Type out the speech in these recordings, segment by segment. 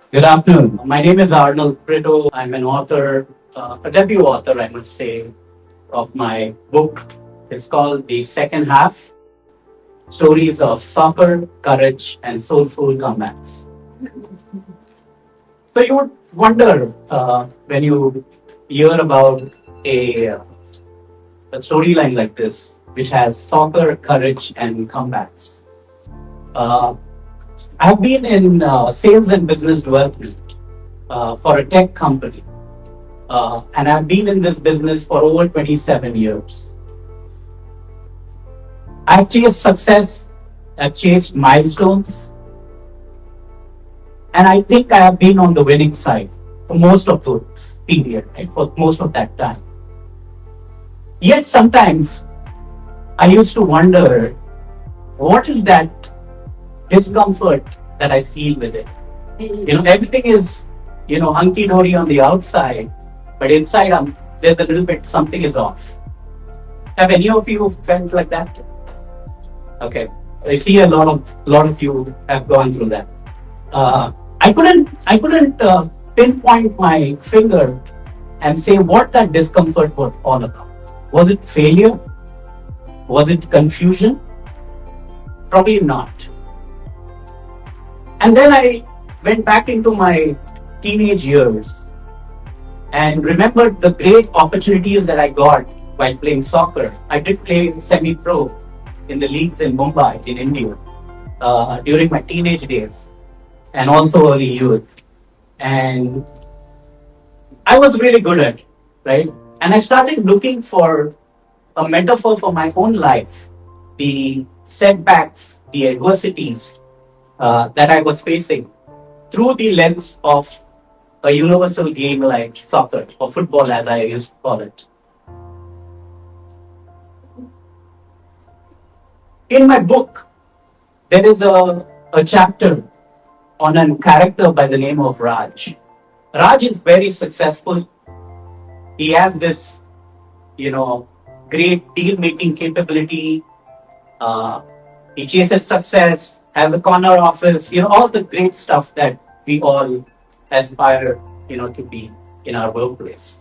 Good afternoon. My name is Arnold Britto. I'm an author, a debut author, I must say, of my book. It's called The Second Half Stories of Soccer, Courage, and Soulful Comebacks. So you would wonder when you hear about a, uh, a storyline like this, which has soccer, courage, and comebacks. Uh, I've been in sales and business development for a tech company. And I've been in this business for over 27 years. I've chased success, I've chased milestones, and I think I have been on the winning side for most of the period, right? For most of that time. Yet sometimes I used to wonder what is that discomfort that I feel with it? Everything is, hunky dory on the outside, but inside there's a little bit, something is off. Have any of you felt like that? Okay, I see a lot of you have gone through that. I couldn't pinpoint my finger and say what that discomfort was all about. Was it failure? Was it confusion? Probably not. And then I went back into my teenage years and remembered the great opportunities that I got while playing soccer. I did play semi-pro in the leagues in Mumbai, in India, during my teenage days and also early youth. And I was really good at it, right? And I started looking for a metaphor for my own life, the setbacks, the adversities that I was facing through the lens of a universal game like soccer or football, as I used to call it. In my book, there is a chapter on a character by the name of Raj. Raj is very successful. He has this, great deal making capability. Uh, he chases success, has a corner office, all the great stuff that we all aspire, to be in our workplace.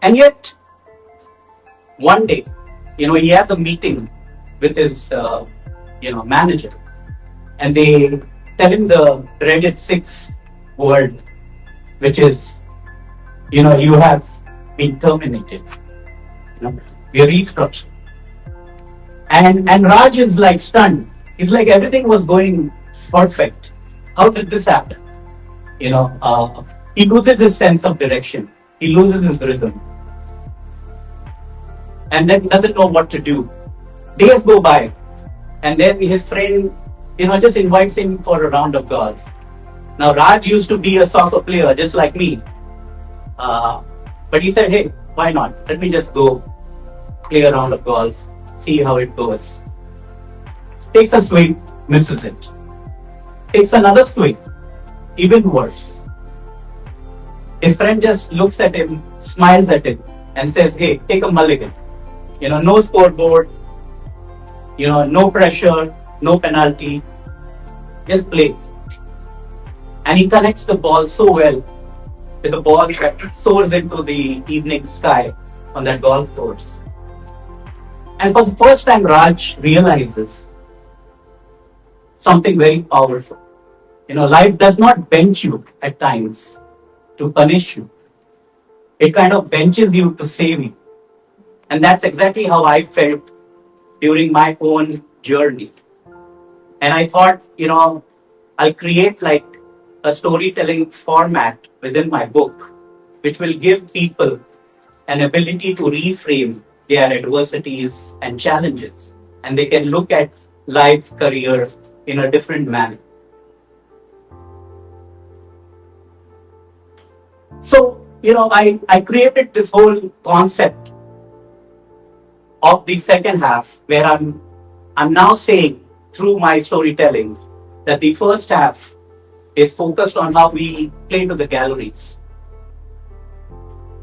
And yet, one day, he has a meeting with his, manager, and they tell him the dreaded six word, which is, you have been terminated. We are restructured. And Raj is like stunned. He's like, everything was going perfect. How did this happen? He loses his sense of direction. He loses his rhythm. And then he doesn't know what to do. Days go by. And then his friend, just invites him for a round of golf. Now, Raj used to be a soccer player just like me. But he said, hey, why not? Let me just go play a round of golf, see how it goes. Takes a swing, misses it. Takes another swing, even worse. His friend just looks at him, smiles at him, and says, hey, take a mulligan. No scoreboard, no pressure, no penalty, just play. And he connects the ball so well with the ball that soars into the evening sky on that golf course. And for the first time, Raj realizes something very powerful. Life does not bench you at times to punish you. It kind of benches you to save you. And that's exactly how I felt during my own journey. And I thought, I'll create like a storytelling format within my book, which will give people an ability to reframe their adversities and challenges. And they can look at life, career in a different manner. So, I created this whole concept of the second half where I'm now saying through my storytelling that the first half is focused on how we play to the galleries.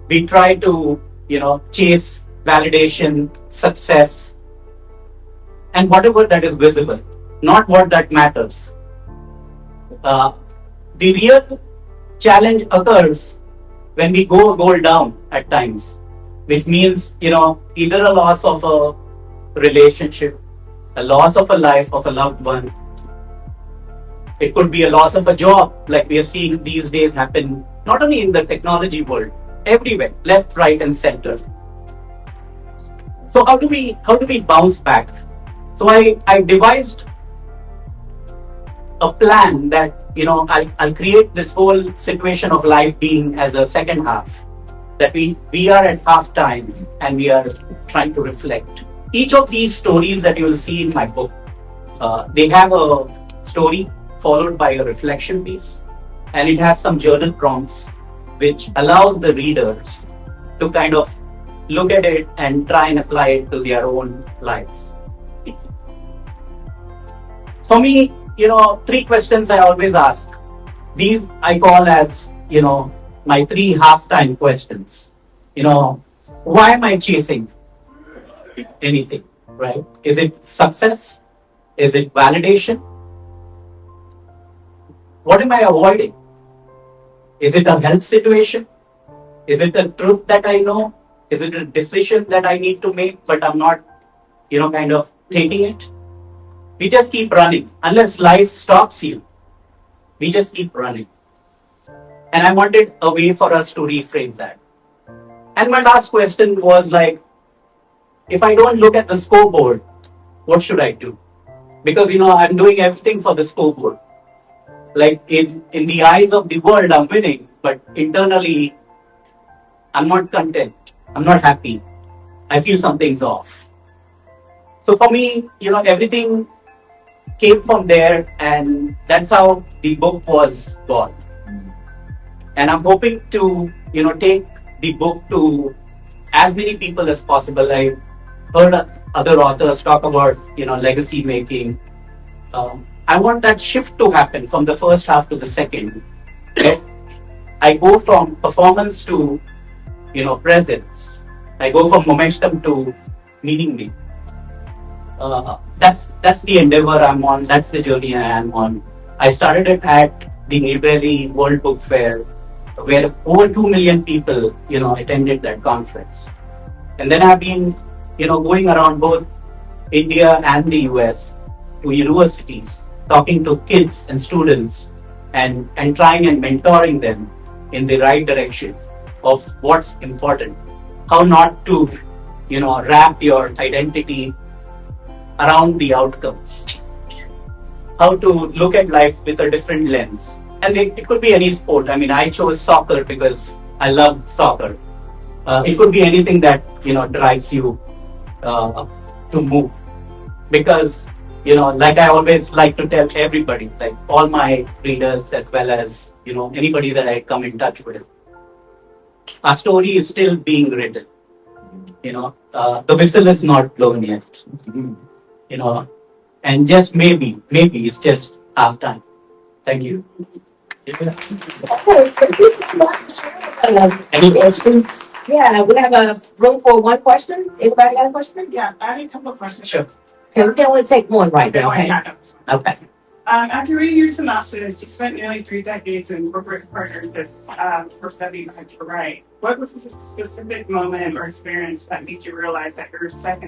We try to, chase validation, success, and whatever that is visible, not what that matters. The real challenge occurs when we go goal down at times, which means, either a loss of a relationship, a loss of a life of a loved one. It could be a loss of a job, like we are seeing these days happen, not only in the technology world, everywhere, left, right, and center. So how do we bounce back? So I devised a plan that I'll create this whole situation of life being as a second half, that we are at half time and we are trying to reflect. Each of these stories that you will see in my book, they have a story followed by a reflection piece, and it has some journal prompts which allows the readers to kind of look at it and try and apply it to their own lives. For me, three questions I always ask. These I call as, my three halftime questions. Why am I chasing anything, right? Is it success? Is it validation? What am I avoiding? Is it a health situation? Is it a truth that I know? Is it a decision that I need to make, but I'm not, kind of taking it? We just keep running. Unless life stops you, we just keep running. And I wanted a way for us to reframe that. And my last question was like, if I don't look at the scoreboard, what should I do? Because, I'm doing everything for the scoreboard. Like in the eyes of the world, I'm winning, but internally, I'm not content. I'm not happy. I feel something's off. So for me, everything came from there, and that's how the book was born. And I'm hoping to, take the book to as many people as possible. I heard other authors talk about, legacy making. I want that shift to happen from the first half to the second. I go from performance to, presence. I go from momentum to meaning. That's the endeavor I'm on. That's the journey I am on. I started it at the New Delhi World Book Fair, where over 2 million people, attended that conference. And then I've been, going around both India and the US to universities, talking to kids and students, and trying and mentoring them in the right direction of what's important, how not to, wrap your identity around the outcomes, how to look at life with a different lens. And it could be any sport. I mean, I chose soccer because I love soccer. It could be anything that, drives you to move. Because, like I always like to tell everybody, like all my readers as well as, anybody that I come in touch with, our story is still being written. The whistle is not blown yet. And just maybe it's just half time. Thank you. Okay, thank you so much. Any questions? Yeah, we have a room for one question. Anybody got a question? Yeah, I have a couple of questions. Sure. Okay, we can only take one right now, I okay? got them. Okay. After reading your synopsis, you spent nearly 3 decades in corporate partnerships for studies to write. What was a specific moment or experience that made you realize that your second